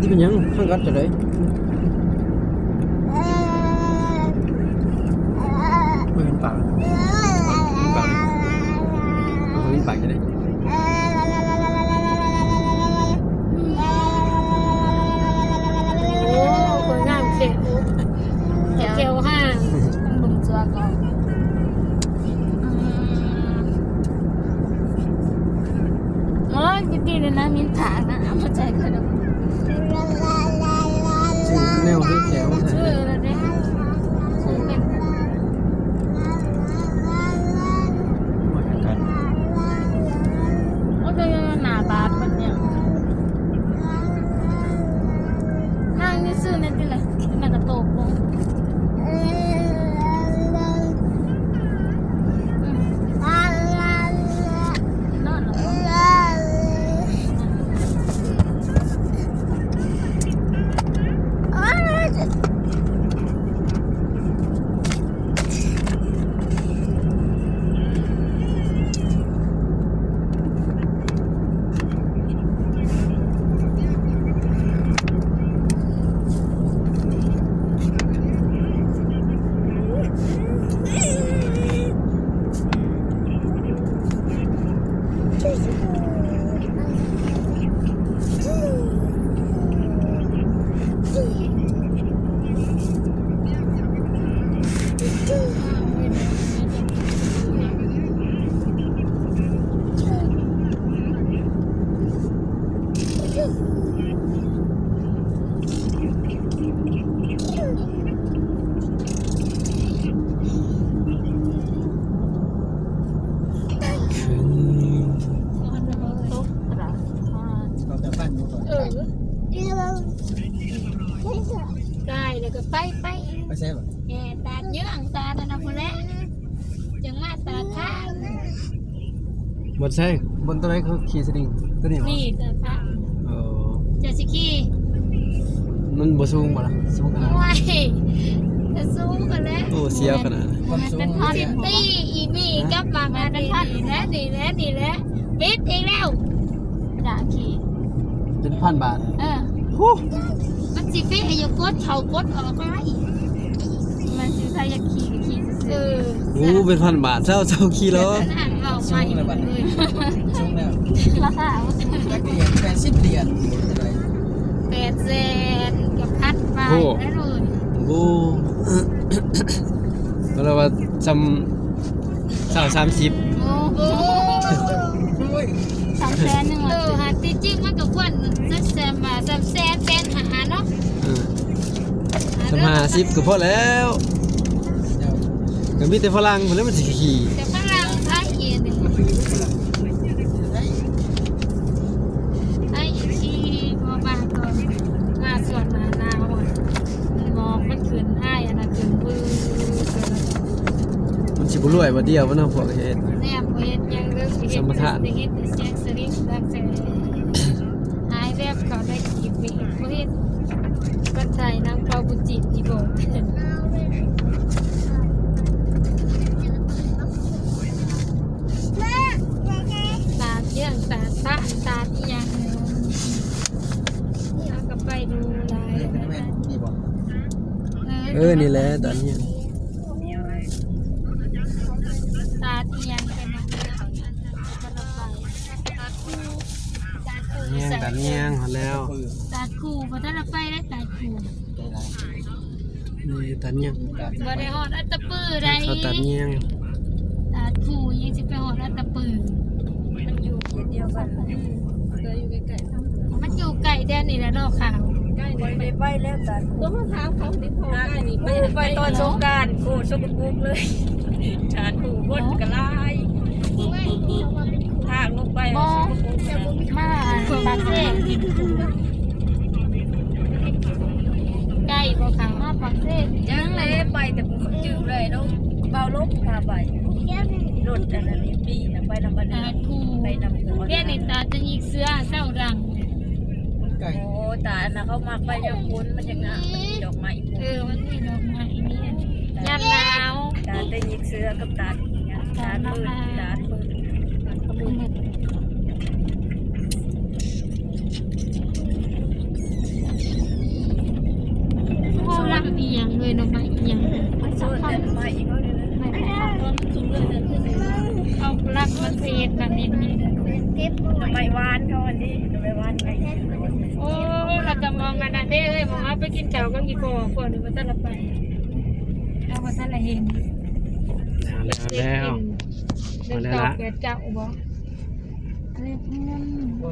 ที่เป็นยังข้างกัดจะได้ไม่เป็นปากเป็นปากเอาเป็นปากจะได้โอ้คนงามเข็มเขียวห้างต้องดุมเสือก่อนโอ้ยดีเลยนะมิ้นถานะเอามาใจกันดูชื่อแนวที่แถวใส่ ชื่ออะไรเนี่ยเป็น มากัน โอ้ยหน้าตาเป็นเนี่ยนั่งนี่ซื้อนั่นที่ไรที่มันกระโตกลงนอนหรอเราจะปั้นดูก่อนได้แล้วก็ไปไม่ใช่ป่ะ แง่ตาเยอะตาตาคนแรกจังมาตาข้าง บนใช่บนตัวไหนเขาขี่สลิงตัวนี้มั้ง นี่ตาข้างจะสิกี้ มันบ่สูงบ่ล่ะสูงขนาด โอ้ยจะสู้กันแล้ว โอ้เสียวขนาดความสูง เป็นพอมตี้อีนี่กับมามาเป็นพันนี่แหละปิดอีกแล้วด่าขี่ เป็น1,000 บาท โอ้ มันสิเฟะอายุกดเขากดออกไปมันสิใส่ยาขี่กับขี่ซื้อ โหเป็น1,000 บาทเจ้าขี่แล้ว อ่านเราใหม่เลย สูงแล้ว ราคา 80 เหรียญ 800,000กับพันไปแล้วเลย โอ้แล้วว่าจำ30 โอ้โห300,000นึงหาที่จริงมันก็ควรแซมมา300,000หาเนาะ 50ก็พอแล้วก็มีแต่ฝรั่งมันแล้วมันสิขี่ แต่ฝรั่งไทยเองไอ้ที่พอบางก็มาส่วนมาหน้าหมดมองมันขึ้นให้อันนั้นขึ้นปื้อ มันสิบ่รวยบ่เดียวบ่เนาะพวกเฮ็ด แนบเฮ็ดยังเรื่องเฮ็ดเฮ็ดเสียงสลิงดังแต่หายแบบเขาได้กี่ปีบ่เฮ็ดก็ใส่น้ำเปล่าบุจิอีโบตาเยื่องตาตาที่ยังเอากลับไปดูลาย นี่บ่นี่แหละตอนนี้ ตาที่ยังเป็นตัดเงี้ยงแล้ว ตาคูพอถ้าเราไปได้ตาคู นี่ตัดเงี้ยง บ่ได้ฮอดอัตตะปือได้ เขาตัดเงี้ยง ตาคูยังสิไปฮอดอัตตะปือมันอยู่เดียวกันก็อยู่ใกล้ๆมันอยู่ใกล้แดนนี่แหละเนาะค่ะใกล้นี่ไปแล้วตาตัวเขาถามเขาสิพอใกล้นี่ไปตอนสงกรานต์โคตรสกปรกเลยชาคูคนกะลายทางลงไปมาปากเซ่ใกล้บ่ค่ะมาปากเซ่ยังเลยไปแต่ผมจืดเลยต้องเบาลบพาไปรถอันนั้นปีนะไปนำบันไดไปนำหัวเรียนในตาจะยิงเสื้อเศร้ารังโอ้ตาน่ะเขามาไปยังพ้นมันยังงามดอกไม้มันมีดอกไม้นี่ยามหนาวตาจะยิงเสื้อกับตาตามืดตามืด มันเฮ็ดนั่นนี่เก็บใบวานเขาอันนี้ใบวานไปโอ้เราจะมองกันนั่นเด้มองไปกินเจ้าก็กี่ปอพอหรือว่าจะละไปเอาว่าจะละเห็น แล้วมาแล้วละ เกิดเจ้าบ่เรียกมัน โอ้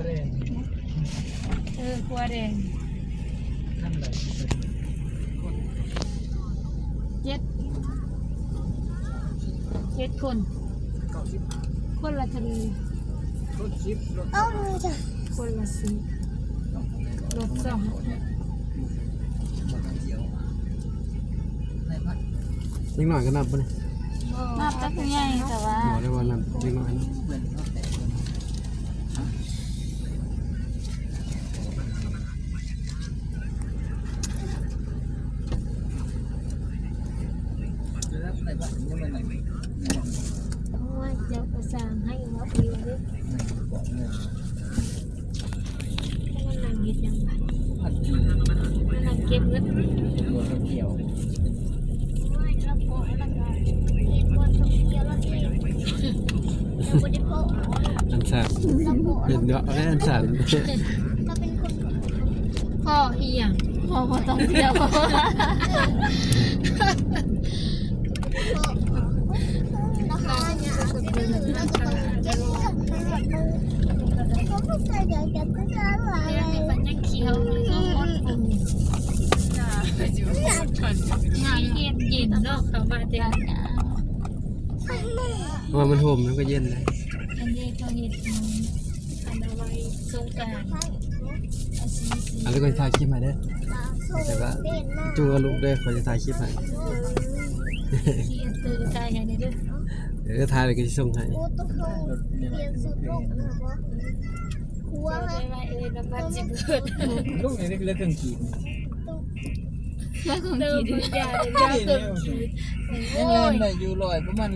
ย ครัวแดงเจ็ดคนคนละทะเลคนละสีรถสอง นิดหน่อยก็นับป่ะเนี่ย นับแต่ผู้ใหญ่แต่ว่า บอกได้ว่านับนิดหน่อยนะเดี๋ยวประสานให้วัดดีด้วยมันนั่งยึดยังไงมันนั่งเก็บเงินอันสั่นเดี๋ยวได้อันสั่น พ่อเอียงพ่อต้องเที่ยวมันยังเคี้ยวก็หมดปุ่มเย็นเย็นเนาะเขามาเต็ม ว่ามันห่มแล้วก็เย็นเลย อันนี้เขาเห็ดอันเอาไว้สงกรานต์ อันนี้ก็ถ่ายคลิปมาได้แต่ว่าจูงกับลูกด้วยเขาจะถ่ายคลิปให้ ที่ตื่นใจให้ได้ด้วย เดี๋ยวถ่ายเลยก็จะส่งให้ เจอได้ว่าน้ำมันจิบเบิด ลูกนี่ได้เลือกเครื่องขีด เติมยาเดี๋ยวยาเติมขีดโอ้ย ได้อยู่100ประมาณ100